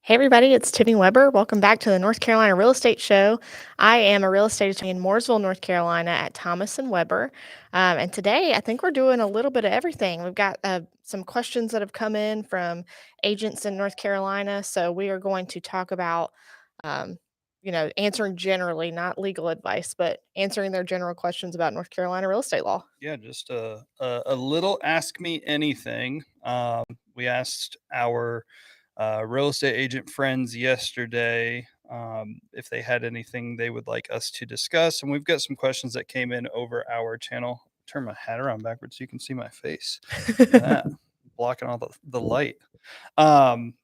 Hey everybody, it's Tiffany Weber. Welcome back to the North Carolina Real Estate Show. I am a real estate attorney in Mooresville, North Carolina at Thomas and Weber. And today I think we're doing a little bit of everything. We've got some questions that have come in from agents in North Carolina. So we are going to talk about, um, answering generally, not legal advice, but answering their general questions about North Carolina real estate law. Yeah, just a little ask me anything. We asked our real estate agent friends yesterday if they had anything they would like us to discuss, and we've got some questions that came in over our channel. Turn my hat around backwards so you can see my face. Look at that, blocking all the light. Um,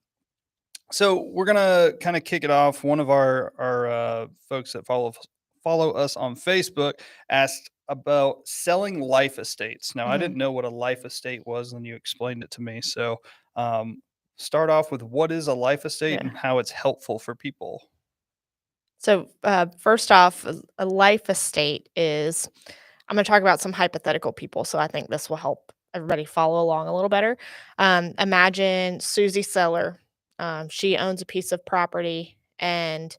so we're gonna kind of kick it off. One of our folks that follow us on Facebook asked about selling life estates. Now, I Mhm. didn't know what a life estate was, and you explained it to me. So, start off with what is a life estate Yeah. and how it's helpful for people. So, first off, a life estate is I'm going to talk about some hypothetical people. So, I think this will help everybody follow along a little better. Imagine Susie Seller. She owns a piece of property, and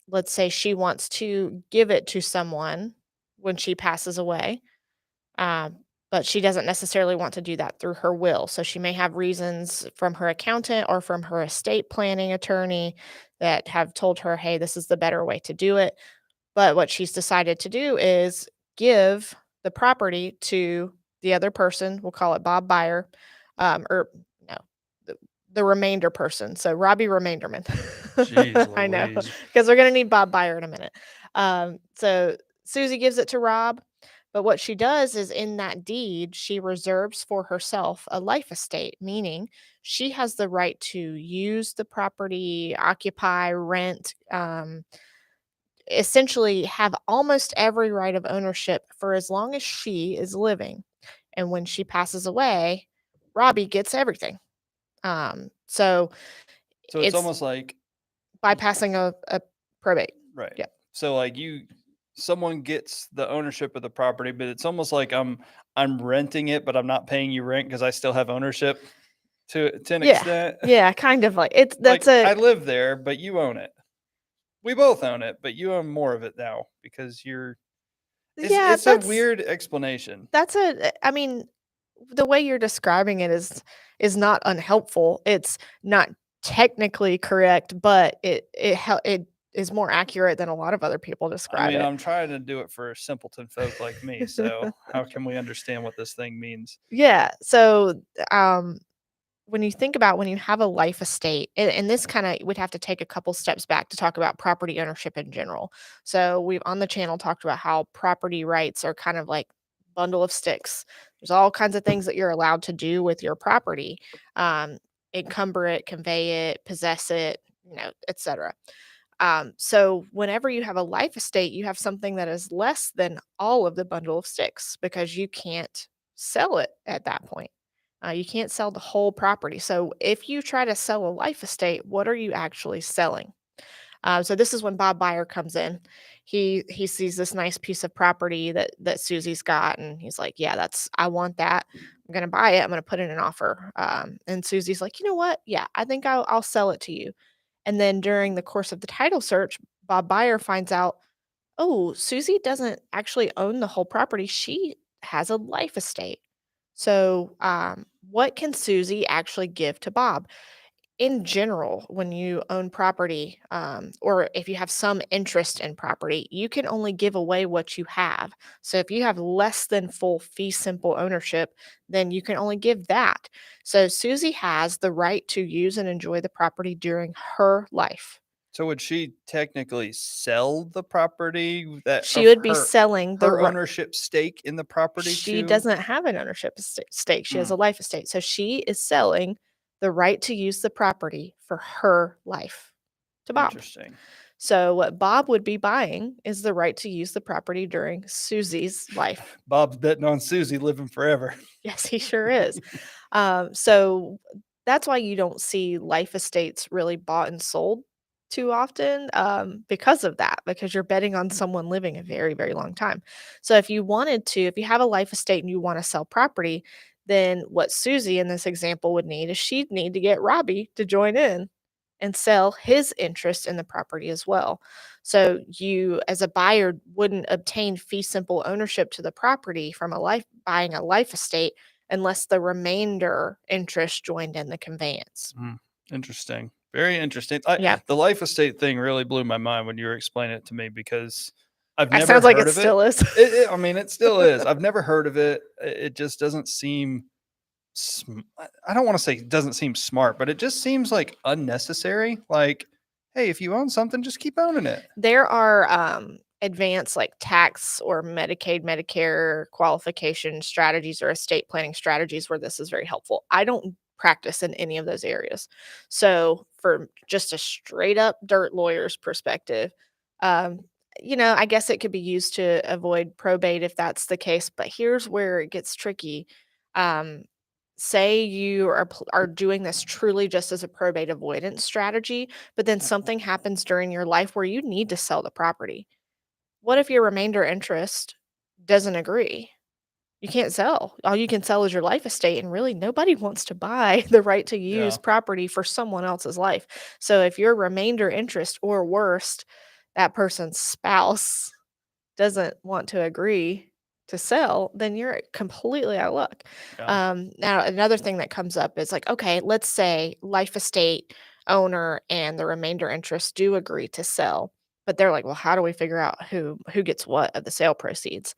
let's say she wants to give it to someone when she passes away. Um, but she doesn't necessarily want to do that through her will. So she may have reasons from her accountant or from her estate planning attorney that have told her, hey, this is the better way to do it. But what she's decided to do is give the property to the other person. We'll call it Bob Buyer, or no, the, the remainder person. So Robbie Remainderman. Jeez I know, Louise. because we're going to need Bob Buyer in a minute. So Susie gives it to Rob. But what she does is in that deed, she reserves for herself a life estate, meaning she has the right to use the property, occupy, rent, essentially have almost every right of ownership for as long as she is living. And when she passes away, Robbie gets everything. So So it's it's almost like bypassing a probate. right. Yeah. So like someone gets the ownership of the property, but it's almost like I'm renting it, but I'm not paying you rent because I still have ownership to an Yeah. extent. Yeah. Kind of like it's that's Like a I live there, but you own it. We both own it, but you own more of it now because you're it's yeah, it's a weird explanation. I mean, the way you're describing it is not unhelpful. It's not technically correct, but it is more accurate than a lot of other people I describe mean, it. I'm trying to do it for simpleton folk like me, so how can we understand what this thing means? Yeah. So, um, when you think about when you have a life estate, and this kind of would have to take a couple steps back to talk about property ownership in general. So we've on the channel talked about how property rights are kind of like bundle of sticks. There's all kinds of things that you're allowed to do with your property. Um, Encumber it, convey it, possess it, etc. So whenever you have a life estate, you have something that is less than all of the bundle of sticks because you can't sell it at that point. You can't sell the whole property. So if you try to sell a life estate, what are you actually selling? So this is when Bob Buyer comes in. He sees this nice piece of property that Susie's got, and he's like, "Yeah, I want that. I'm gonna buy it. I'm gonna put in an offer." And Susie's like, "You know what? Yeah, I think I'll sell it to you." And then during the course of the title search, Bob Buyer finds out, oh, Susie doesn't actually own the whole property. She has a life estate. So, what can Susie actually give to Bob? In general, when you own property, or if you have some interest in property, you can only give away what you have. So if you have less than full fee simple ownership, then you can only give that. So Susie has the right to use and enjoy the property during her life. So would she technically sell the property that She of would be her selling the her ri ownership stake in the property She to doesn't have an ownership stake, she has a mm, life estate, so she is selling the right to use the property for her life to Bob. interesting. So what Bob would be buying is the right to use the property during Susie's life. Bob's betting on Susie living forever. Yes, he sure is. So that's why you don't see life estates really bought and sold too often, because of that, because you're betting on someone living a very, very long time. So if you have a life estate and you want to sell property, then what Susie in this example would need is she'd need to get Robbie to join in. and sell his interest in the property as well. So you, as a buyer, wouldn't obtain fee simple ownership to the property from buying a life estate unless the remainder interest joined in the conveyance. Mm, interesting. Very interesting. Yeah, The life estate thing really blew my mind when you were explaining it to me because I've that never sounds like heard it of it. still is. I mean, it still is. I've never heard of it. It just doesn't seem. I don't want to say it doesn't seem smart, but it just seems like unnecessary. Like, hey, if you own something, just keep owning it. There are, advanced, like, tax or Medicaid, Medicare qualification strategies or estate planning strategies where this is very helpful. I don't practice in any of those areas. So, for just a straight up dirt lawyer's perspective, um, I guess it could be used to avoid probate if that's the case, but here's where it gets tricky. Um, say you are doing this truly just as a probate avoidance strategy, but then something happens during your life where you need to sell the property. What if your remainder interest doesn't agree? You can't sell. All you can sell is your life estate, and really nobody wants to buy the right to use Yeah. property for someone else's life. So if your remainder interest, or worst, that person's spouse doesn't want to agree to sell, then you're completely out of luck. Yeah. Now, another thing that comes up is like, okay, let's say life estate owner and the remainder interest do agree to sell, but they're like, well, how do we figure out who gets what of the sale proceeds?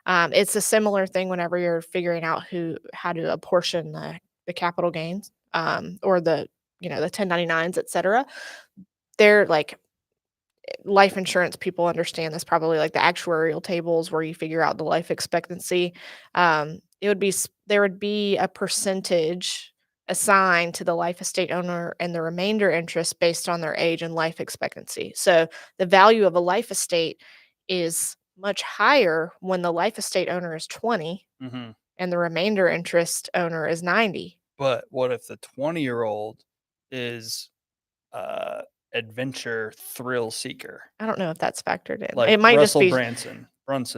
It's a similar thing whenever you're figuring out how to apportion the capital gains, or the 1099s, etc. They're like, life insurance people understand this, probably like the actuarial tables where you figure out the life expectancy. There would be a percentage assigned to the life estate owner and the remainder interest based on their age and life expectancy. So the value of a life estate is much higher when the life estate owner is 20 Hmm. and the remainder interest owner is 90. But what if the 20-year-old is adventure thrill seeker, I don't know if that's factored in. like It might just Russell be. Branson. I don't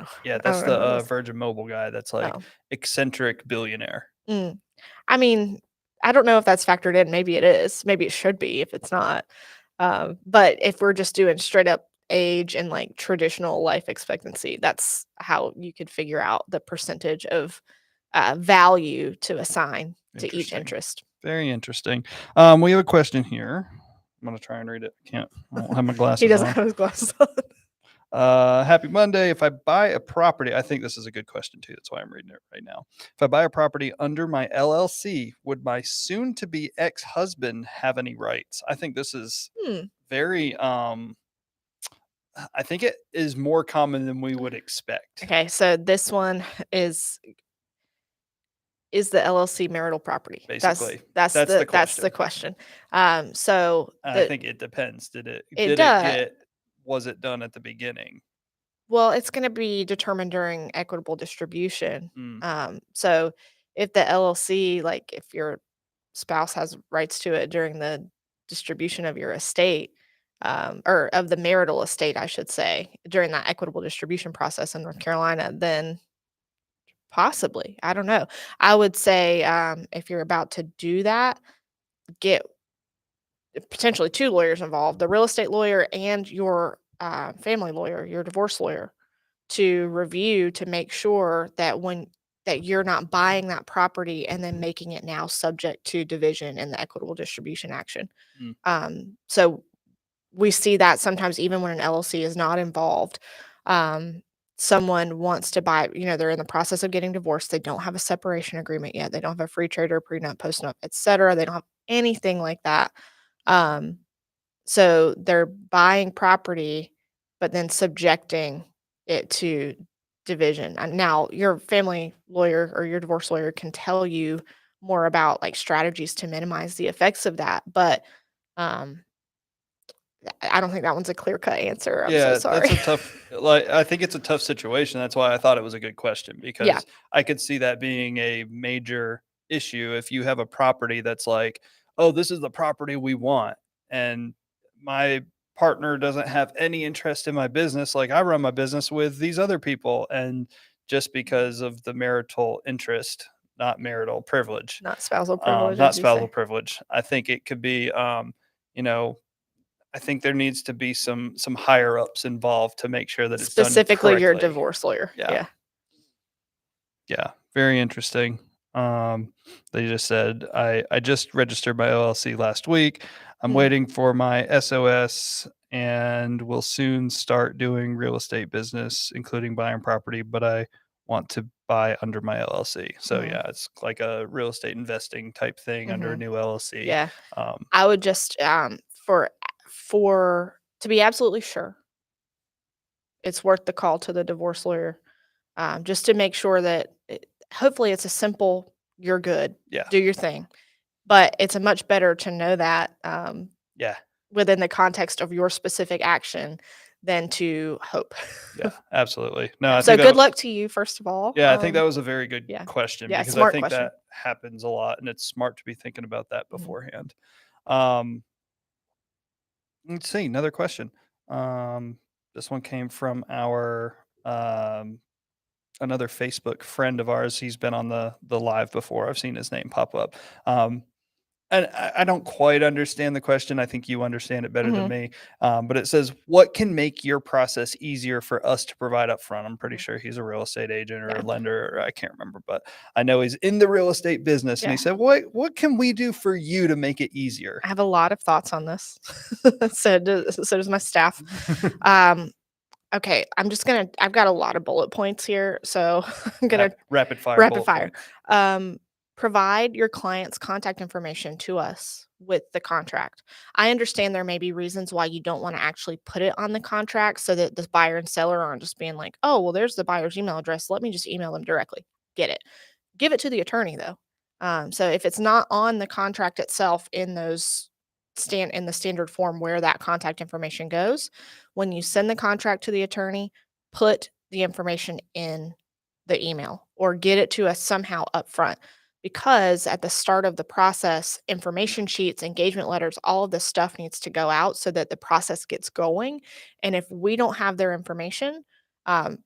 know. Yeah, I that's don't know the who this. Virgin Mobile guy. That's like Oh. eccentric billionaire. Mm. I mean, I don't know if that's factored in. Maybe it is. Maybe it should be if it's not. But if we're just doing straight up age and like traditional life expectancy, that's how you could figure out the percentage of value to assign to each Interesting. interest. Very interesting. We have a question here. I'm gonna try and read it. I can't. I don't have my He glasses doesn't on. have his glasses on. Happy Monday. If I buy a property, I think this is a good question too. That's why I'm reading it right now. If I buy a property under my LLC, would my soon to be ex husband have any rights? I think this is Hmm. very, I think it is more common than we would expect, Okay, so this one is is the LLC marital property? That's basically. that's That's the the that's the question. question. So And I the think it depends. it Did it does. get, was it done at the beginning? Well, it's gonna be determined during equitable distribution. Mm, So if the LLC, like if your spouse has rights to it during the distribution of your estate, or of the marital estate, I should say, during that equitable distribution process in North Carolina, then possibly. I don't know. I would say, if you're about to do that, get potentially two lawyers involved, the real estate lawyer and your family lawyer, your divorce lawyer, to review to make sure that you're not buying that property and then making it now subject to division in the equitable distribution action. mm, So we see that sometimes even when an LLC is not involved. Um, Someone wants to buy, they're in the process of getting divorced. They don't have a separation agreement yet. They don't have a free trade or prenup, postnup, etc. They don't have anything like that. Um, so they're buying property, but then subjecting it to division. And now your family lawyer or your divorce lawyer can tell you more about like strategies to minimize the effects of that. But um, I don't think that one's a clear cut answer. I'm so yeah, that's sorry. a tough, like, I think it's a tough situation. That's why I thought it was a good question Yeah. because I could see that being a major issue if you have a property that's like, "Oh, this is the property we want," and my partner doesn't have any interest in my business, like, I run my business with these other people, and just because of the marital interest, not marital privilege, Not spousal privilege, not as you spousal say. privilege. I think it could be, you know, I think there needs to be some higher ups involved to make sure that it's done Specifically, your correctly. divorce lawyer. Yeah. Yeah. Yeah, very interesting. They just said, I just registered my LLC last week. I'm Mm, waiting for my SOS and will soon start doing real estate business, including buying property, but I want to buy under my LLC. So mhm, yeah, it's like a real estate investing type thing under a mhm. new LLC. Yeah. Um, I would just, for to be absolutely sure, it's worth the call to the divorce lawyer, just to make sure that hopefully it's a simple, "You're good, yeah, do your thing." But it's a much better to know that, yeah, within the context of your specific action than to hope. yeah, absolutely. No, Yeah, I so think that good luck to you, first of all. Yeah, I think that was a very good Yeah. question Yeah, because I smart think question. that happens a lot, and it's smart to be thinking about that Mhm, beforehand. Um, let's see, another question. This one came from our another Facebook friend of ours. He's been on the live before. I've seen his name pop up. Um, and I don't quite understand the question. I think you understand it better than mhm, me. But it says, "What can make your process easier for us to provide upfront?" I'm pretty mhm. sure he's a real estate agent or a Yeah, lender, or I can't remember, but I know he's in the real estate business. And he yeah. said, "What can we do for you to make it easier?" I have a lot of thoughts on this. So does my staff. Um, okay, I've got a lot of bullet points here, so I'm gonna Rapid fire rapid bullet fire. points. Um, provide your client's contact information to us with the contract. I understand there may be reasons why you don't want to actually put it on the contract so that the buyer and seller aren't just being like, oh, well, there's the buyer's email address. Let me just email them directly. Get it. Give it to the attorney though. So if it's not on the contract itself in those stand in the standard form where that contact information goes, when you send the contract to the attorney, put the information in the email or get it to us somehow upfront. Because at the start of the process, information sheets, engagement letters, all of this stuff needs to go out so that the process gets going. And if we don't have their information,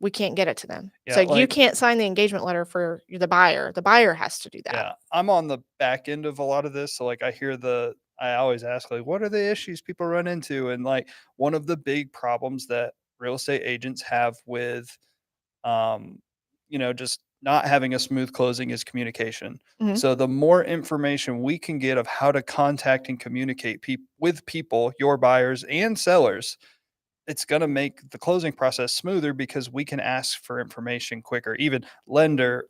we can't get it to them. So Yeah, you like can't sign the engagement letter for the buyer. The buyer has to do that. Yeah, I'm on the back end of a lot of this, so, like, I always ask, like, "What are the issues people run into?" And, like, one of the big problems that real estate agents have with, um, just not having a smooth closing is communication. Mhm, So, the more information we can get of how to contact and communicate with people, your buyers and sellers, it's going to make the closing process smoother because we can ask for information quicker. Even lender,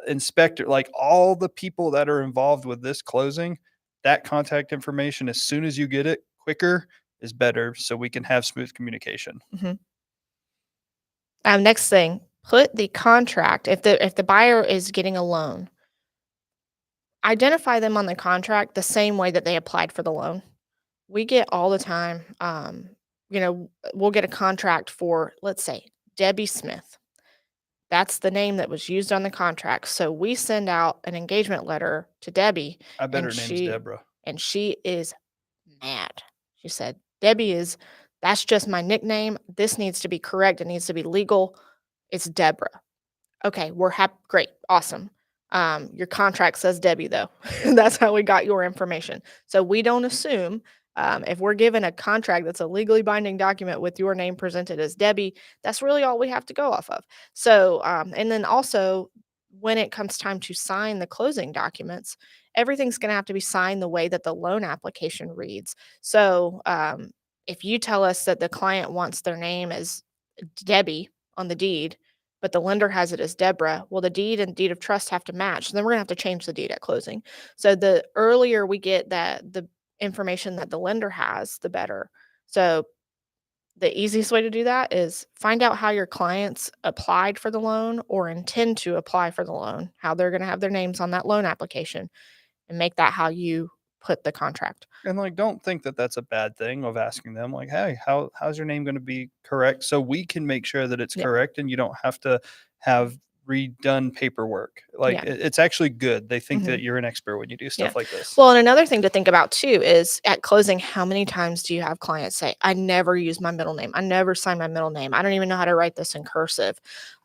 inspector, like all the people that are involved with this closing, that contact information, as soon as you get it quicker, is better so we can have smooth communication. mhm. Next thing, put the contract. If the buyer is getting a loan, identify them on the contract the same way that they applied for the loan. We get all the time, we'll get a contract for, let's say, Debbie Smith. That's the name that was used on the contract. So we send out an engagement letter to Debbie, I bet and her name's she Deborah. and she is mad. She said, "Debbie is that's just my nickname. This needs to be correct. It needs to be legal. It's Deborah." Okay, we're happy. Great, awesome. Your contract says Debbie, though. That's how we got your information. So we don't assume if we're given a contract that's a legally binding document with your name presented as Debbie, that's really all we have to go off of. So, and then also when it comes time to sign the closing documents, everything's going to have to be signed the way that the loan application reads. So, if you tell us that the client wants their name as Debbie on the deed, but the lender has it as Deborah. Well, the deed and deed of trust have to match. So then we're gonna have to change the deed at closing. So the earlier we get the information that the lender has, the better. So the easiest way to do that is find out how your clients applied for the loan or intend to apply for the loan, how they're going to have their names on that loan application, and make that how you put the contract. And like, don't think that that's a bad thing of asking them, like, "Hey, how's your name going to be correct?" So we can make sure that it's Yeah. correct, and you don't have to have redone paperwork. Like, Yeah. it's actually good. They think Hmm. that you're an expert when you do Yeah. stuff like this. Well, and another thing to think about too is at closing, how many times do you have clients say, I never use my middle name. I never sign my middle name. I don't even know how to write this in cursive.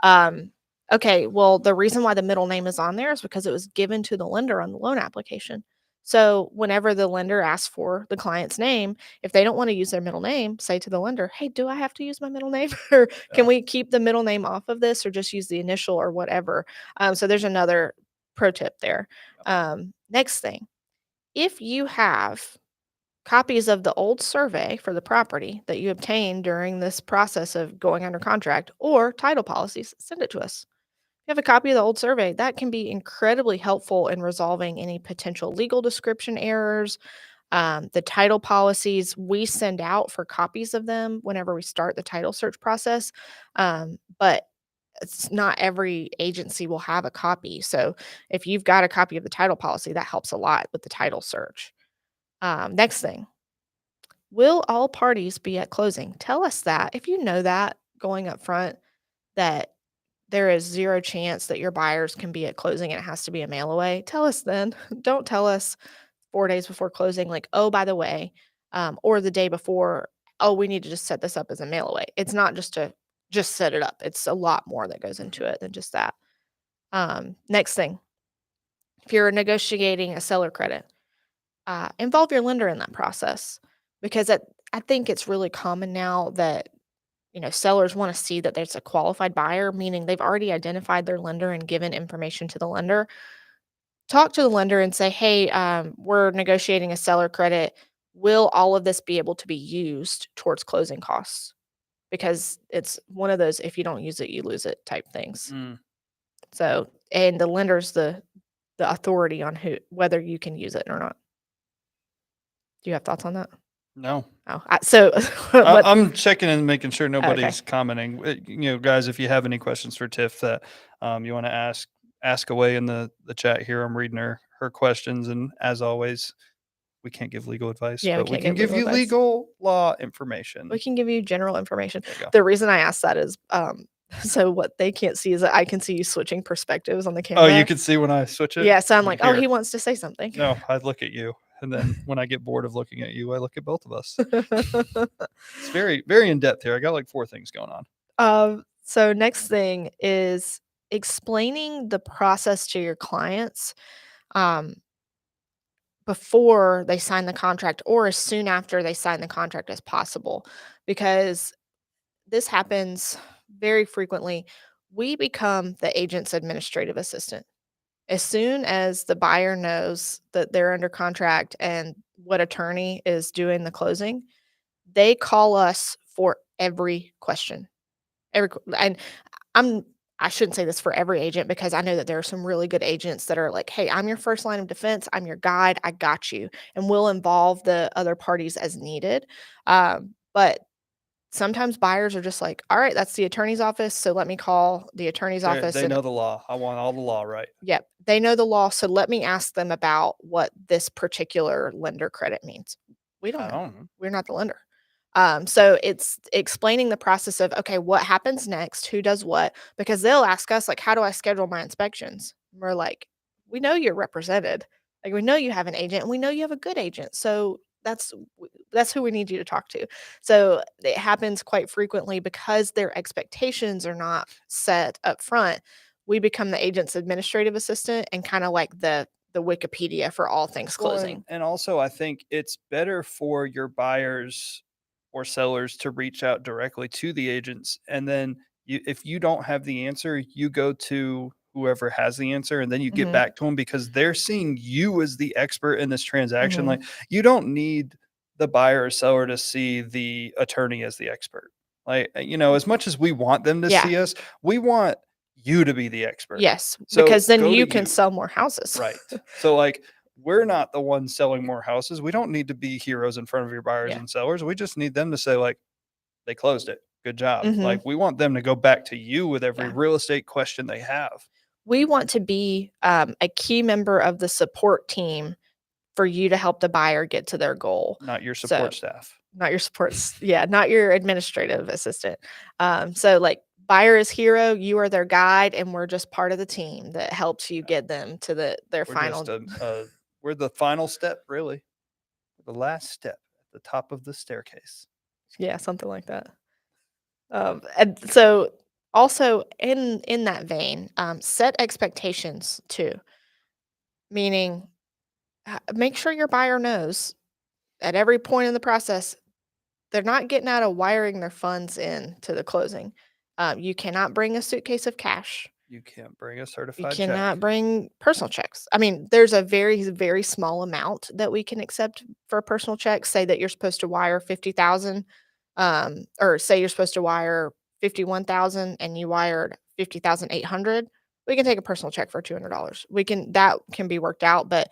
Um, Okay, well, the reason why the middle name is on there is because it was given to the lender on the loan application. So whenever the lender asks for the client's name, if they don't want to use their middle name, say to the lender, "Hey, do I have to use my middle name, or can Yeah. we keep the middle name off of this, or just use the initial or whatever?" So there's another pro tip there. Next thing, if you have copies of the old survey for the property that you obtained during this process of going under contract or title policies, send it to us. If you have a copy of the old survey, that can be incredibly helpful in resolving any potential legal description errors. The title policies we send out for copies of them whenever we start the title search process. But it's not every agency will have a copy. So if you've got a copy of the title policy, that helps a lot with the title search. Next thing, will all parties be at closing? Tell us that. If you know that going up front, that there is 0 chance that your buyers can be at closing and it has to be a mail away, tell us then. Don't tell us 4 days before closing, like, "Oh, by the way," or the day before, "Oh, we need to just set this up as a mail away." It's not just to just set it up. It's a lot more that goes into Mhm. it than just that. Next thing, if you're negotiating a seller credit, involve your lender in that process because I think it's really common now that sellers want to see that there's a qualified buyer, meaning they've already identified their lender and given information to the lender. Talk to the lender and say, hey, we're negotiating a seller credit. Will all of this be able to be used towards closing costs? Because it's one of those if you don't use it, you lose it type things. Mm, So, and the lender's the authority on who whether you can use it or not. Do you have thoughts on that? no. Oh, so what? I'm checking and making sure Okay. nobody's commenting. Guys, if you have any questions for Tiff that you want to ask away in the chat here. I'm reading her questions, and as always, we can't give legal advice, Yeah, we but we can't can give give legal you advice. legal law We information. can give you general information. There you go. The reason I asked that is, so what they can't see is that I can see you switching perspectives on the Oh, you camera. can see when I switch it. Yeah, so I'm Let me like, "Oh, he hear. wants to say something." No, I look at you, and then when I get bored of looking at you, I look at both of us. It's very very in depth here. I got like four things going on. So next thing is explaining the process to your clients, um, before they sign the contract or as soon after they sign the contract as possible, because this happens very frequently. We become the agent's administrative assistant. As soon as the buyer knows that they're under contract and what attorney is doing the closing, they call us for every question. And I'm I shouldn't say this for every agent because I know that there are some really good agents that are like, "Hey, I'm your first line of defense. I'm your guide. I got you." And we'll involve the other parties as needed. But sometimes buyers are just like, "All right, that's the attorney's office, so let me call the attorney's office They and." know the law. I want all the law right. Yep, they know the law, so let me ask them about what this particular lender credit means. We don't I know. don't know. We're not the lender. So it's explaining the process of, okay, what happens next? Who does what? Because they'll ask us, like, how do I schedule my inspections? And we're like, we know you're represented. Like, we know you have an agent and we know you have a good agent. So that's who we need you to talk to. So it happens quite frequently because their expectations are not set up front. We become the agent's administrative assistant and kind of like the Wikipedia for all things Well, and closing. and also I think it's better for your buyers or sellers to reach out directly to the agents, and then if you don't have the answer, you go to whoever has the answer, and then you get Mhm. back to them because they're seeing you as the expert in this transaction. Mhm. Like you don't need the buyer or seller to see the attorney as the expert. Like as much as we want them to Yeah. see us, we want you to be the expert. Yes, So because then go to you can you. sell more houses. Right. So, like, we're not the ones selling more houses. We don't need to be heroes in front of your buyers Yeah. and sellers. We just need them to say, like, they closed it. Good job. Mhm. Like, we want them to go back to you with every Yeah. real estate question they have, We want to be, a key member of the support team for you to help the buyer get to their goal. not your So support staff. not your supports yeah, not your administrative assistant. So, like, buyer is hero, you are their guide, and we're just part of the team that helps you Yeah. get them to their We're just final. we're the final step, really. The last step at the top of the staircase. Yeah, something like that. And so Also, in that vein, set expectations too, meaning make sure your buyer knows at every point in the process they're not getting out of wiring their funds in to the closing. You cannot bring a suitcase of cash. You can't bring a You certified cannot check. bring personal checks. I mean, there's a very, very small amount that we can accept for a personal check. Say that you're supposed to wire 50,000, or say you're supposed to wire 51,000 and you wired 50,800. We can take a personal check for $200. That can be worked out, but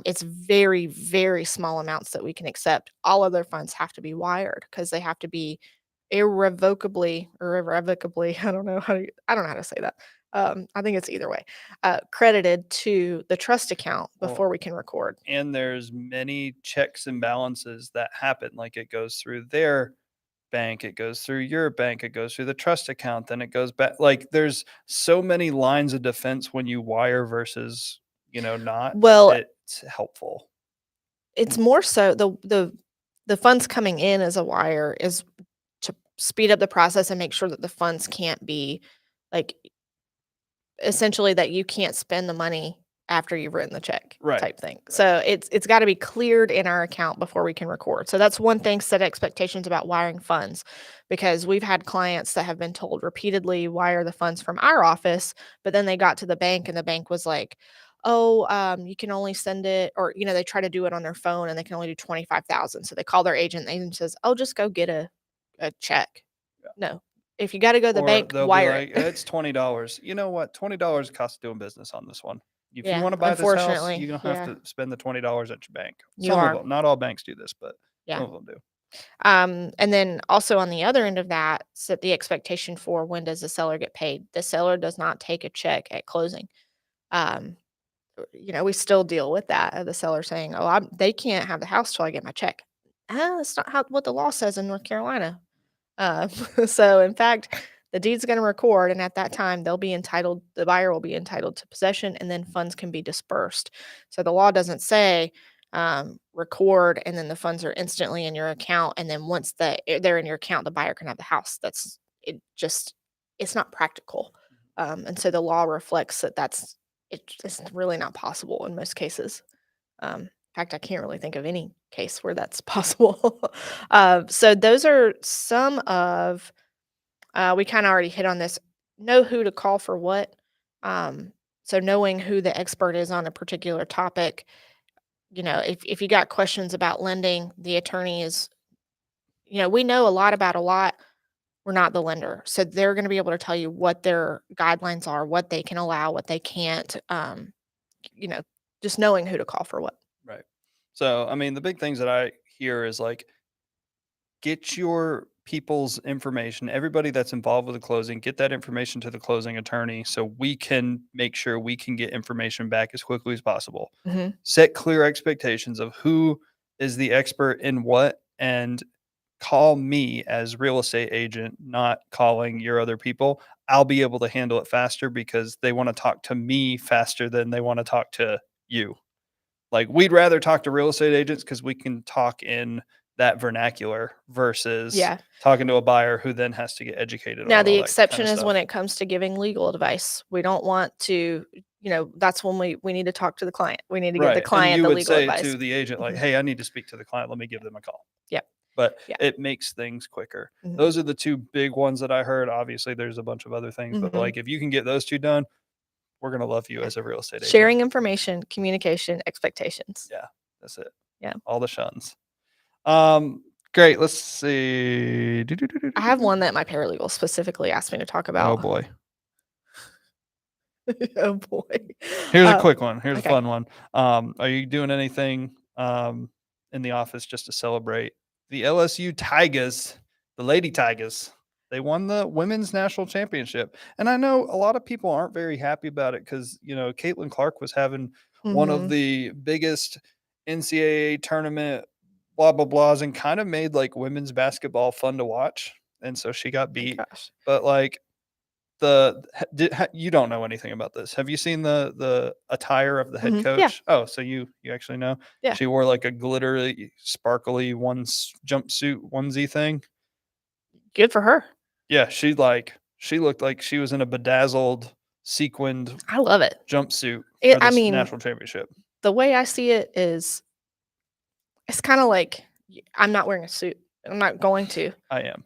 it's very, very small amounts that we can accept. All other funds have to be wired because they have to be irrevocably or irrevocably. I don't know how to say that. I think it's either way, credited to the trust account Well, before we can record. and there's many checks and balances that happen. Like it goes through their bank, it goes through your bank, it goes through the trust account, then it goes back. Like there's so many lines of defense when you wire versus, not. Well, It's helpful. it's more so the funds coming in as a wire is to speed up the process and make sure that the funds can't be like essentially that you can't spend the money after you've written the check Right. type thing. Right. So it's got to be cleared in our account before we can record. So that's one thing, set expectations about wiring funds because we've had clients that have been told repeatedly wire the funds from our office, but then they got to the bank and the bank was like, "Oh, you can only send it," or they try to do it on their phone and they can only do 25,000. So they call their agent. The agent says, "Oh, just go get a check." No, if you got to go to the Or bank, they'll be wire like, it. "It's $20." You know what? $20 costs doing business on this one. If you Yeah, wanna buy this house, unfortunately, you're gonna have yeah, to spend the $20 at your bank. you Some of are. them, not all banks do this, but some Yeah. of them do. And then also on the other end of that, set the expectation for when does the seller get paid. The seller does not take a check at closing. Um, we still deal with that. The seller saying, "Oh, they can't have the house till I get my check." That's not how what the law says in North Carolina. Uh, so in fact, the deed's going to record, and at that time, the buyer will be entitled to possession, and then funds can be dispersed. So the law doesn't say record, and then the funds are instantly in your account, and then once they're in your account, the buyer can have the house. That's it. Just it's not practical, and so the law reflects that it's really not possible in most cases. In fact, I can't really think of any case where that's possible. So those are some of we kind of already hit on this. Know who to call for what. So knowing who the expert is on a particular topic. If you got questions about lending, the attorney is. We know a lot about a lot. We're not the lender, so they're going to be able to tell you what their guidelines are, what they can allow, what they can't. You know, just knowing who to call for what. Right. So, I mean, the big things that I hear is like get your people's information, everybody that's involved with the closing, get that information to the closing attorney so we can make sure we can get information back as quickly as possible. Hmm. Set clear expectations of who is the expert in what and call me as real estate agent, not calling your other people. I'll be able to handle it faster because they want to talk to me faster than they want to talk to you. Like, we'd rather talk to real estate agents because we can talk in that vernacular versus Yeah. talking to a buyer who then has to get educated Now on the all that kind exception of is when stuff. it comes to giving legal advice. We don't want to, that's when we need to talk to the client. We need to give the Right. And client you the would legal say advice. to the agent, like, Mhm. hey, I need to speak to the client. Let me give them a call. Yep. But Yeah. it makes things quicker. Mhm. Those are the two big ones that I heard. Obviously, there's a bunch of other things, but Mhm. like if you can get those two done, we're going to love you Yeah. as a real estate agent. Sharing information, communication, expectations. Yeah. That's it. Yeah. All the shuns. Great. Let's see. I have one that my paralegal specifically asked me to talk Oh about. boy. Oh boy. Here's a Um, quick one. Here's a okay. fun one. Are you doing anything in the office just to celebrate the LSU Tigers, the Lady Tigers? They won the women's national championship, and I know a lot of people aren't very happy about it because Caitlin Clark was having one of Mhm. the biggest NCAA tournament blah blah blahs, and kind of made like women's basketball fun to watch, and so she got My beat. gosh. But like you don't know anything about this. Have you seen the attire of the head Mhm. Yeah. coach? Oh, so you actually know? Yeah. She wore like a glittery, sparkly jumpsuit onesie thing. Good for her. Yeah, she like She looked like she was in a bedazzled, sequined I love it. jumpsuit It for I this mean, national championship. the way I see it is it's kinda like I'm not wearing a suit. I'm not going to. I am.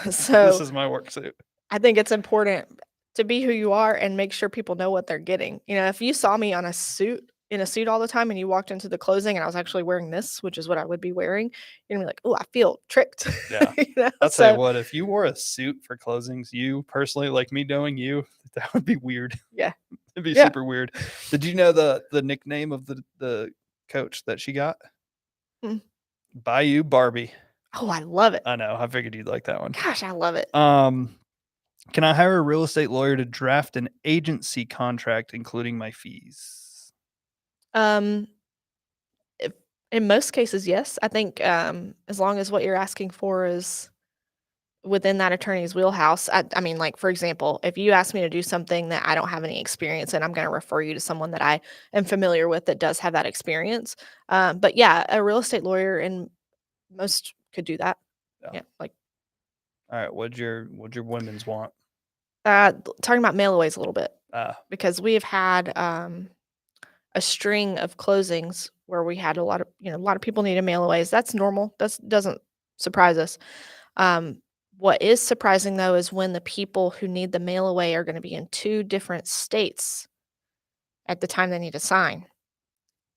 This So is my work suit. I think it's important to be who you are and make sure people know what they're getting. If you saw me in a suit all the time and you walked into the closing and I was actually wearing this, which is what I would be wearing, you're gonna be like, "Oh, I feel tricked." Yeah. You know? I'll tell you So what, if you wore a suit for closings, you personally, like me knowing you, that would be weird. yeah. It'd be Yeah. super weird. Did you know the nickname of the coach that she got? Mm. Bayou Barbie. Oh, I love it. I know. I figured you'd like that one. Gosh, I love it. Um, can I hire a real estate lawyer to draft an agency contract, including my fees? Um, if in most cases, yes. I think, as long as what you're asking for is within that attorney's wheelhouse. I mean, like, for example, if you ask me to do something that I don't have any experience in, I'm gonna refer you to someone that I am familiar with that does have that experience. But yeah, a real estate lawyer and most could do that. Yeah. Yeah, like, All right. What'd your women's want? talking about mailaways a little bit Ah, because we have had, a string of closings where we had a lot of people needed mailaways. That's normal. That doesn't surprise us. Um, what is surprising though is when the people who need the mail away are going to be in two different states at the time they need to sign.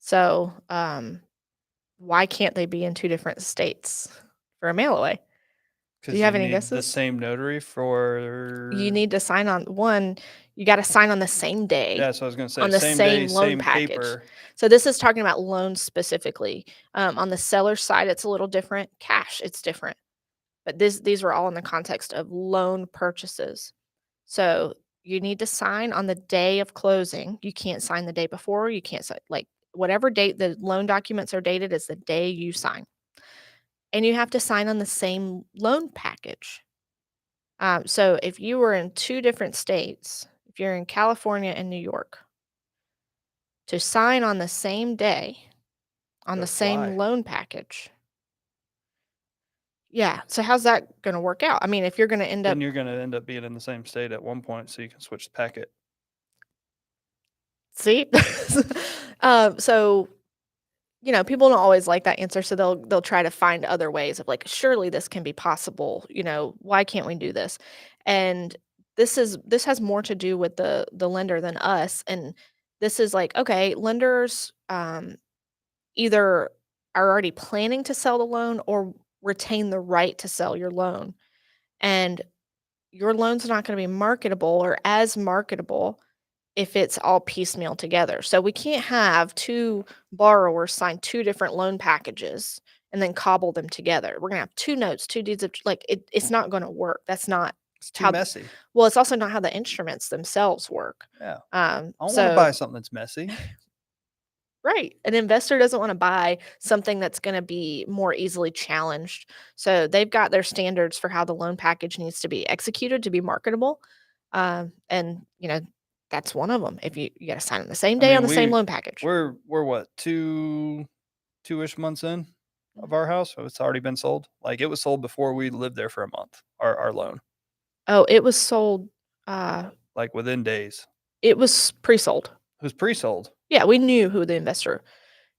So, why can't they be in two different states for a mail away? Do you because have you any need the guesses? same notary You for. need to sign on one, you got to sign on the same day Yeah, so I was gonna say on the same day, same loan same package. paper. So this is talking about loans specifically. On the seller side, it's a little different. Cash, it's different. But these were all in the context of loan purchases. So you need to sign on the day of closing. You can't sign the day before. You can't sign like whatever date the loan documents are dated is the day you sign. And you have to sign on the same loan package. So if you were in two different states, if you're in California and New York, to sign on the same day on the Gotta same fly. loan package. Yeah. So how's that going to work out? I mean, if you're going to end Then up, you're gonna end up being in the same state at one point, so you can switch the packet. see, so people don't always like that answer, so they'll try to find other ways of like, surely this can be possible. Why can't we do this? And this has more to do with the lender than us. And this is like, okay, lenders either are already planning to sell the loan or retain the right to sell your loan. And your loan's not going to be marketable or as marketable if it's all piecemeal together. So we can't have two borrowers sign two different loan packages and then cobble them together. We're gonna have two notes, two deeds of like it's not gonna work. That's not It's too how messy. well, it's also not how the instruments themselves work. Yeah. Um, I don't wanna so buy something that's messy. right. An investor doesn't want to buy something that's going to be more easily challenged. So they've got their standards for how the loan package needs to be executed to be marketable. And that's one of them. If you got to sign on the same I day on mean, the same loan package. we're what, 2-ish months in of Mhm. our house, so it's already been sold? Like, it was sold before we lived there for a month, our loan, Oh, it was sold. Uh, like, within days. it was pre-sold. It was pre-sold. Yeah, we knew who the investor.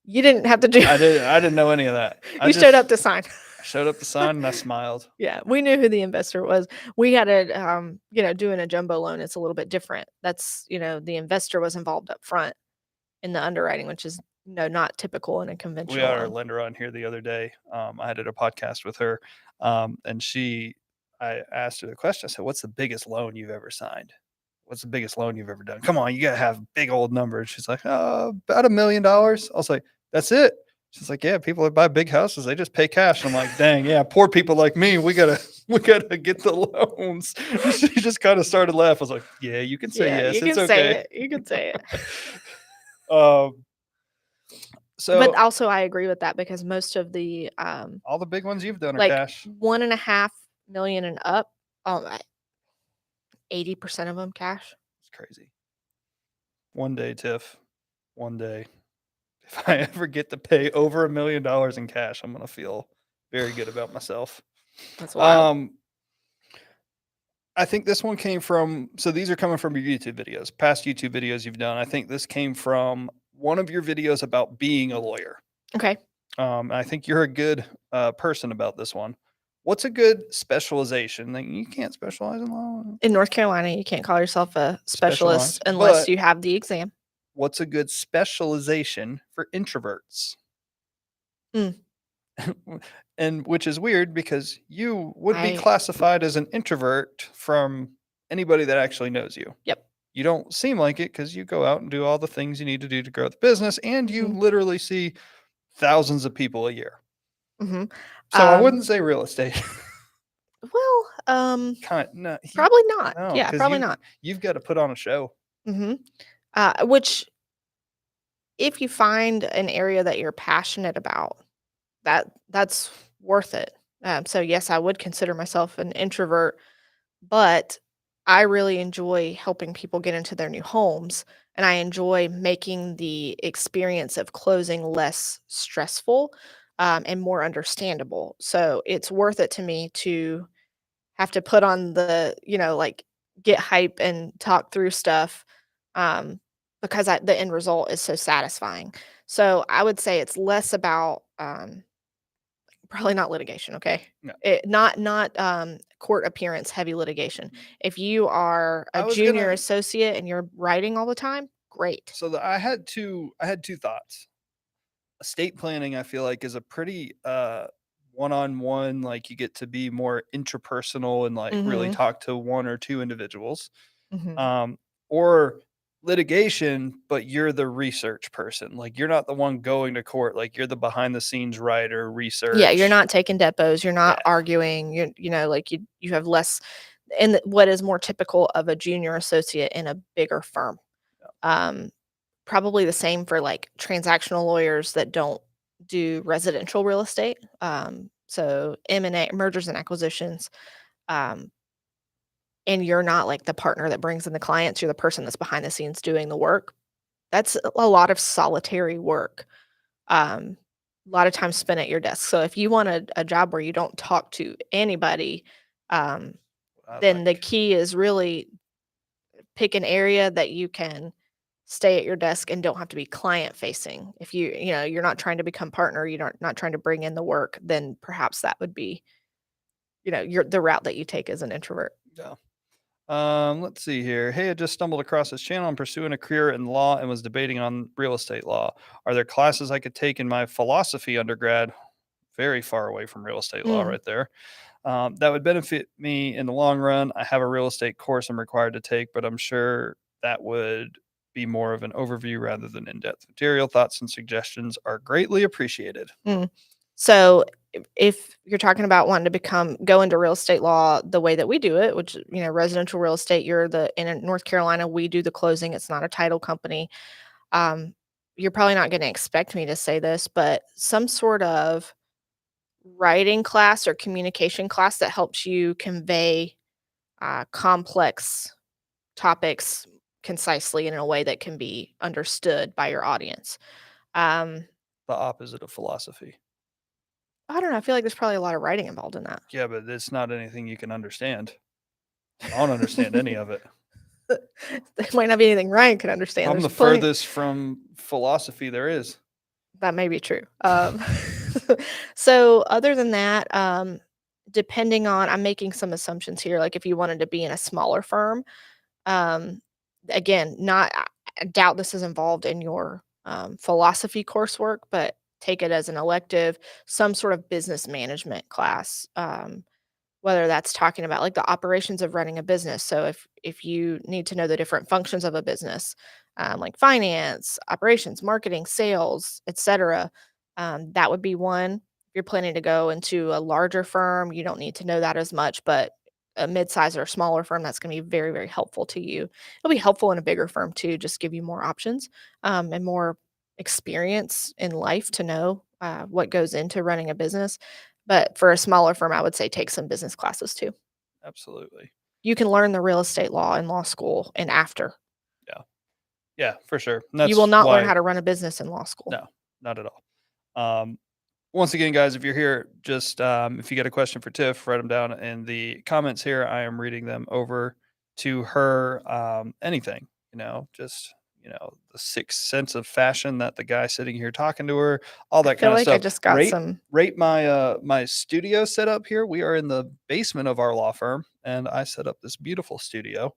You didn't have to do. I didn't know any of that. I You showed up just to sign. I showed up to sign and I smiled. Yeah, we knew who the investor was. We had a, doing a jumbo loan, it's a little bit different. That's, the investor was involved up front in the underwriting, which is, not typical in a We conventional had our loan. lender on here the other day. I did a podcast with her, and I asked her the question. I said, "What's the biggest loan you've ever signed? What's the biggest loan you've ever done? Come on, you gotta have big old numbers." She's like, about $1 million." I was like, "That's it." She's like, "Yeah, people that buy big houses, they just pay cash." I'm like, "Dang, yeah, poor people like me, we gotta we gotta get the loans." She just kind of started laughing. I was like, "Yeah, you can say Yeah, yes. you It's can say okay." it. You can say it. um, But so also I agree with that because most of the, all the big ones you've done are like cash. 1.5 million and up, 80% of them cash. It's crazy. One day, Tiff. One day. If I ever get to pay over $1 million in cash, I'm gonna feel very good about myself. That's wild. Um, I think this one came from, so these are coming from your YouTube videos, past YouTube videos you've done. I think this came from one of your videos about being a lawyer. Okay. I think you're a good person about this one. What's a good specialization? Like, you can't specialize in law, In North Carolina, you can't call yourself a specialist specialize, unless but you have the exam. what's a good specialization for introverts? Mm, And which is weird because you would be I classified as an introvert from anybody that actually knows you. Yep. You don't seem like it because you go out and do all the things you need to do to grow the business, and you Mhm, literally see thousands of people a year. mhm. So I wouldn't say real estate. Well, Kind no, probably not. no, Yeah, because probably not. you've got to put on a show. Mhm. Which if you find an area that you're passionate about, that's worth it. So yes, I would consider myself an introvert, but I really enjoy helping people get into their new homes, and I enjoy making the experience of closing less stressful, and more understandable. So it's worth it to me to have to put on like, get hype and talk through stuff, um, because the end result is so satisfying. So I would say it's less about, probably not litigation, okay? No. Court appearance heavy litigation. Mhm. If you are a I was junior gonna associate and you're writing all the time, great. so I had 2 thoughts. Estate planning, I feel like, is a pretty, one-on-one, like, you get to be more interpersonal and, like, really Mhm, talk to 1 or 2 individuals. mhm. Um, or litigation, but you're the research person. Like, you're not the one going to court, like, you're the behind the scenes writer, Yeah, you're research. not taking depots, you're Yeah, not arguing, like, you have less and what is more typical of a junior associate in a bigger firm. yeah. Um, Probably the same for, like, transactional lawyers that don't do residential real estate. So M&A, mergers and acquisitions, um, and you're not, like, the partner that brings in the clients, you're the person that's behind the scenes doing the work. That's a lot of solitary work, um, a lot of time spent at your desk. So if you want a job where you don't talk to anybody, um, I then the like. key is really pick an area that you can stay at your desk and don't have to be client facing. If you're not trying to become partner, you're not trying to bring in the work, then perhaps that would be, your the route that you take as an introvert. Yeah. Let's see here. Hey, I just stumbled across this channel. I'm pursuing a career in law and was debating on real estate law. Are there classes I could take in my philosophy undergrad? Very far away from real estate law, Mm, right there. That would benefit me in the long run. I have a real estate course I'm required to take, but I'm sure that would be more of an overview rather than in depth material. Thoughts and suggestions are greatly appreciated. mm. So if you're talking about wanting to go into real estate law the way that we do it, which, residential real estate, in North Carolina, we do the closing. It's not a title company. Um, you're probably not going to expect me to say this, but some sort of writing class or communication class that helps you convey complex topics concisely in a way that can be understood by your audience. Um, The opposite of philosophy. I don't know. I feel like there's probably a lot of writing involved in that. Yeah, but it's not anything you can understand. I don't understand any of it. There might not be anything Ryan can understand. I'm There's the plenty. furthest from philosophy there is. That may be true. So other than that, depending on, I'm making some assumptions here. Like if you wanted to be in a smaller firm, um, again, not I doubt this is involved in your, philosophy coursework, but take it as an elective, some sort of business management class, whether that's talking about, like, the operations of running a business. So if you need to know the different functions of a business, like finance, operations, marketing, sales, etc., that would be one. If you're planning to go into a larger firm, you don't need to know that as much, but a mid-size or smaller firm, that's going to be very, very helpful to you. It'll be helpful in a bigger firm too, just give you more options, and more experience in life to know, what goes into running a business. But for a smaller firm, I would say take some business classes too. Absolutely. You can learn the real estate law in law school and after. Yeah. Yeah, for sure. And You will that's not learn why how to run a business in law school. no, not at all. once again, guys, if you're here, just if you get a question for Tiff, write them down in the comments here. I am reading them over to her. Anything, just the sixth sense of fashion that the guy sitting here talking to her, all I that feel kind of like I stuff. just got Rate some rate my studio setup here. We are in the basement of our law firm, and I set up this beautiful studio.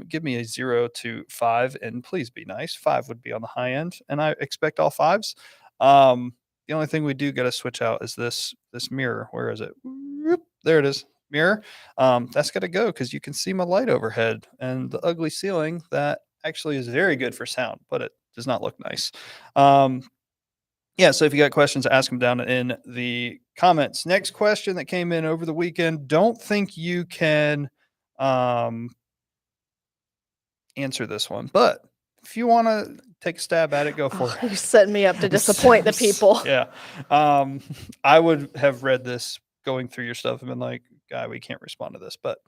Give me a 0 to 5, and please be nice. 5 would be on the high end, and I expect all fives. Um, the only thing we do gotta switch out is this mirror. Where is it? Whoop, there it is. Mirror. That's gotta go because you can see my light overhead and the ugly ceiling that actually is very good for sound, but it does not look nice. Um, yeah, so if you got questions, ask them down in the comments. Next question that came in over the weekend. Don't think you can um, answer this one, but if you want to take a stab at it, go for oh, it. you're setting me up to disappoint the people. Yeah. Um, I would have read this going through your stuff and been like, "Guy, we can't respond to this," but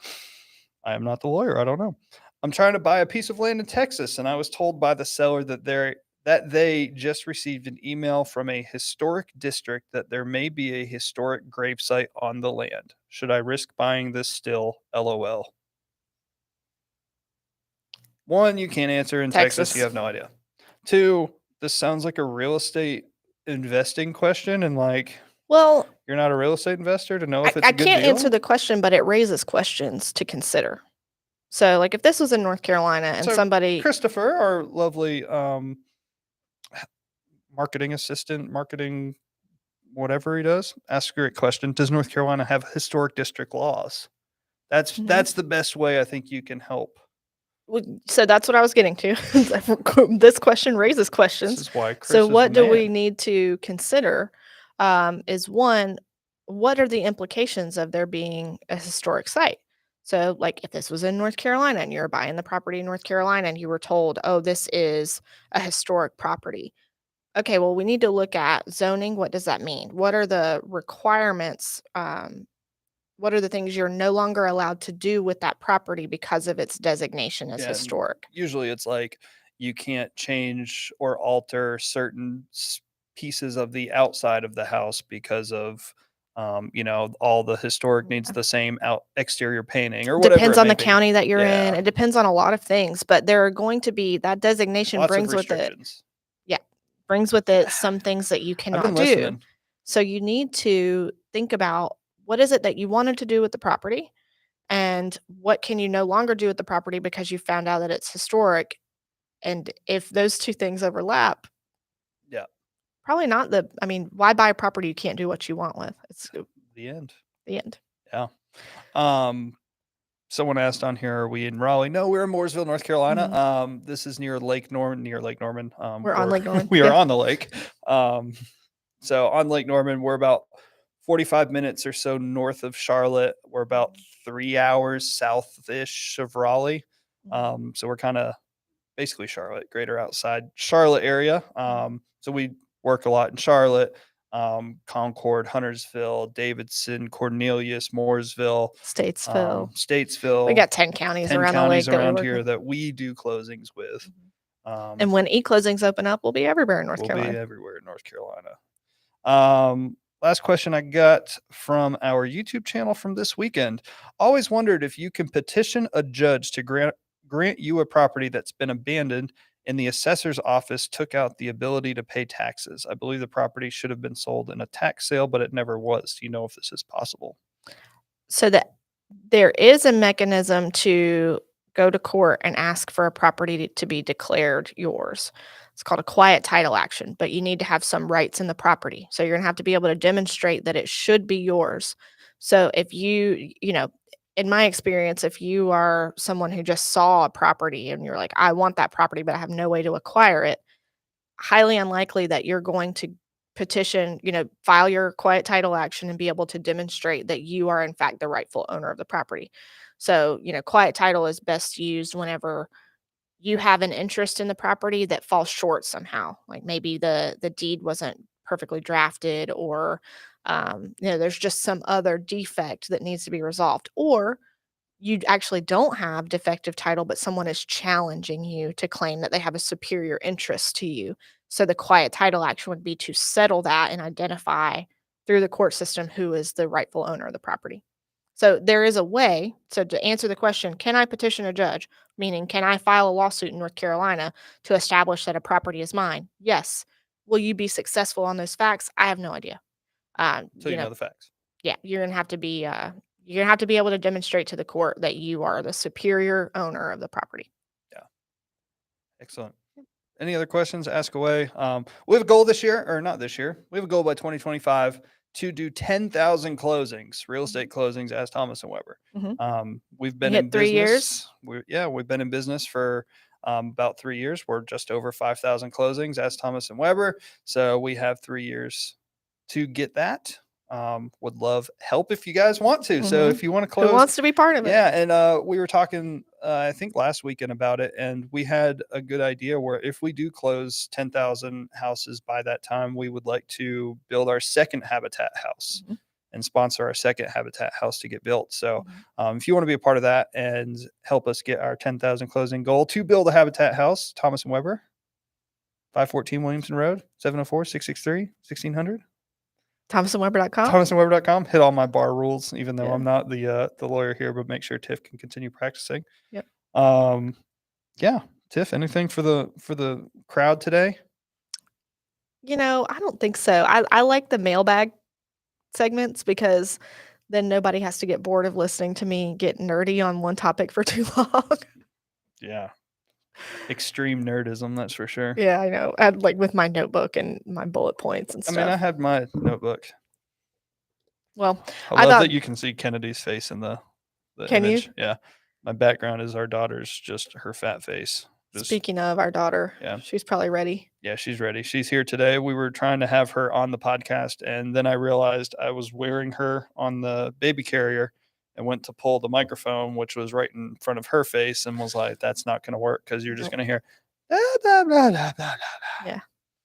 I am not the lawyer. I don't know. I'm trying to buy a piece of land in Texas, and I was told by the seller that they just received an email from a historic district that there may be a historic gravesite on the land. Should I risk buying this still? LOL. One, you can't answer in Texas. You Texas. have no idea. Two, this sounds like a real estate investing question, and like Well, you're not a real estate investor to know I, if it's I a good can't answer deal. the question, but it raises questions to consider. So, like, if this was in North Carolina and So somebody, Christopher, our lovely marketing assistant, marketing whatever he does, asks a great question. Does North Carolina have historic district laws? That's Mhm. that's the best way I think you can help. So that's what I was getting to. This question raises This questions. is why So, Chris is the what do we man. need to consider? Is one, what are the implications of there being a historic site? So, like, if this was in North Carolina and you're buying the property in North Carolina and you were told, oh, this is a historic property. Okay, well, we need to look at zoning. What does that mean? What are the requirements? What are the things you're no longer allowed to do with that property because of its designation as Yeah, historic? usually it's like you can't change or alter certain pieces of the outside of the house because of all the historic needs Yeah. the same out exterior painting or whatever Depends it on may the be. county that you're in. Yeah, It depends on a lot of things, but there are going to be that designation lots of brings with it, restrictions. yeah, brings with it some things that you I've been cannot do. listening. So you need to think about what is it that you wanted to do with the property and what can you no longer do with the property because you found out that it's historic. And if those two things overlap, Yeah, probably not I mean, why buy a property you can't do what you want with? It's the end. the end. Yeah. Um, Someone asked on here, "Are we in Raleigh?" No, we're in Mooresville, North Carolina. Mhm. This is near Lake Norman. Near Lake Norman. We're on We're Lake Norman. we are Yeah. on the lake. Um, so on Lake Norman, we're about 45 minutes or so north of Charlotte. We're about 3 hours south-ish of Raleigh. Mhm. So we're kind of basically Charlotte, greater outside Charlotte area. Mhm. So we work a lot in Charlotte, Concord, Huntersville, Davidson, Cornelius, Mooresville, Statesville. We Statesville, got 10 counties 10 around the counties lake that we around work here with. that we do closings with. Mhm. Um, And when e-closings open up, we'll be everywhere in North we'll be Carolina. everywhere in North Carolina. Last question I got from our YouTube channel from this weekend. Always wondered if you can petition a judge to grant you a property that's been abandoned and the assessor's office took out the ability to pay taxes. I believe the property should have been sold in a tax sale, but it never was. Do you know if this is possible? So that there is a mechanism to go to court and ask for a property to be declared yours. It's called a quiet title action, but you need to have some rights in the property. So you're going to have to be able to demonstrate that it should be yours. So if in my experience, if you are someone who just saw a property and you're like, I want that property, but I have no way to acquire it, highly unlikely that you're going to petition, file your quiet title action and be able to demonstrate that you are in fact the rightful owner of the property. So, quiet title is best used whenever you have an interest in the property that falls short somehow. Like maybe the deed wasn't perfectly drafted or there's just some other defect that needs to be resolved. Or you actually don't have defective title, but someone is challenging you to claim that they have a superior interest to you. So the quiet title action would be to settle that and identify through the court system who is the rightful owner of the property. So there is a way. So to answer the question, can I petition a judge? Meaning, can I file a lawsuit in North Carolina to establish that a property is mine? Yes. Will you be successful on those facts? I have no idea. So you know the facts. Yeah, you're gonna have to be able to demonstrate to the court that you are the superior owner of the property. Yeah. Excellent. Any other questions? Ask away. We have a goal this year, or not this year. We have a goal by 2025 to do 10,000 closings, real estate closings, as Thomas and Weber. Mhm. We've We been in hit 3 years. business. We've been in business for about 3 years. We're just over 5,000 closings, as Thomas and Weber. So we have 3 years to get that. Would love help if you guys want to. So Mhm. if you want to Who close, wants to be part of it? yeah, and we were talking, I think last weekend about it, and we had a good idea where if we do close 10,000 houses by that time, we would like to build our second Habitat house Mhm. and sponsor our second Habitat house to get built. So, Mhm. if you want to be a part of that and help us get our 10,000 closing goal to build a Habitat house, Thomas and Weber, 514 Williamson Road, 704 663 1600. ThomasandWeber.com? ThomasandWeber.com. Hit all my bar rules, even though Yeah. I'm not the lawyer here, but make sure Tiff can continue practicing. Yep. Um, yeah, Tiff, anything for the crowd today? I don't think so. I like the mailbag segments because then nobody has to get bored of listening to me get nerdy on one topic for too long. Yeah, extreme nerdism, that's for sure. Yeah, I know. I'd like with my notebook and my bullet points and I mean, I stuff. had my notebook. Well, I I love thought that you can see Kennedy's face in the can you? image. Yeah, my background is our daughter's just her fat face. Just Speaking of our daughter, yeah. she's probably ready. Yeah, she's ready. She's here today. We were trying to have her on the podcast, and then I realized I was wearing her on the baby carrier and went to pull the microphone, which was right in front of her face, and was like, that's not going to work because you're just Nope. going to hear, blah, blah, blah, blah, blah, Yeah.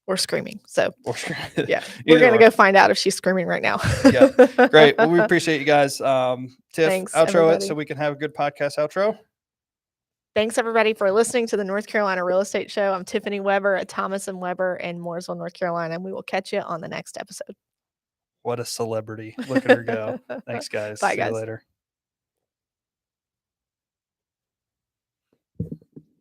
Or screaming. So, or yeah, we're either gonna or. go find out if she's screaming right now. Yeah. Great. Well, we appreciate you guys. Tiff, Thanks, outro it so everybody. we can have a good podcast outro. Thanks, everybody, for listening to the North Carolina Real Estate Show. I'm Tiffany Weber at Thomas and Weber in Mooresville, North Carolina, and we will catch you on the next episode. What a celebrity. Look at her go. Thanks, guys. Bye, See you guys. later.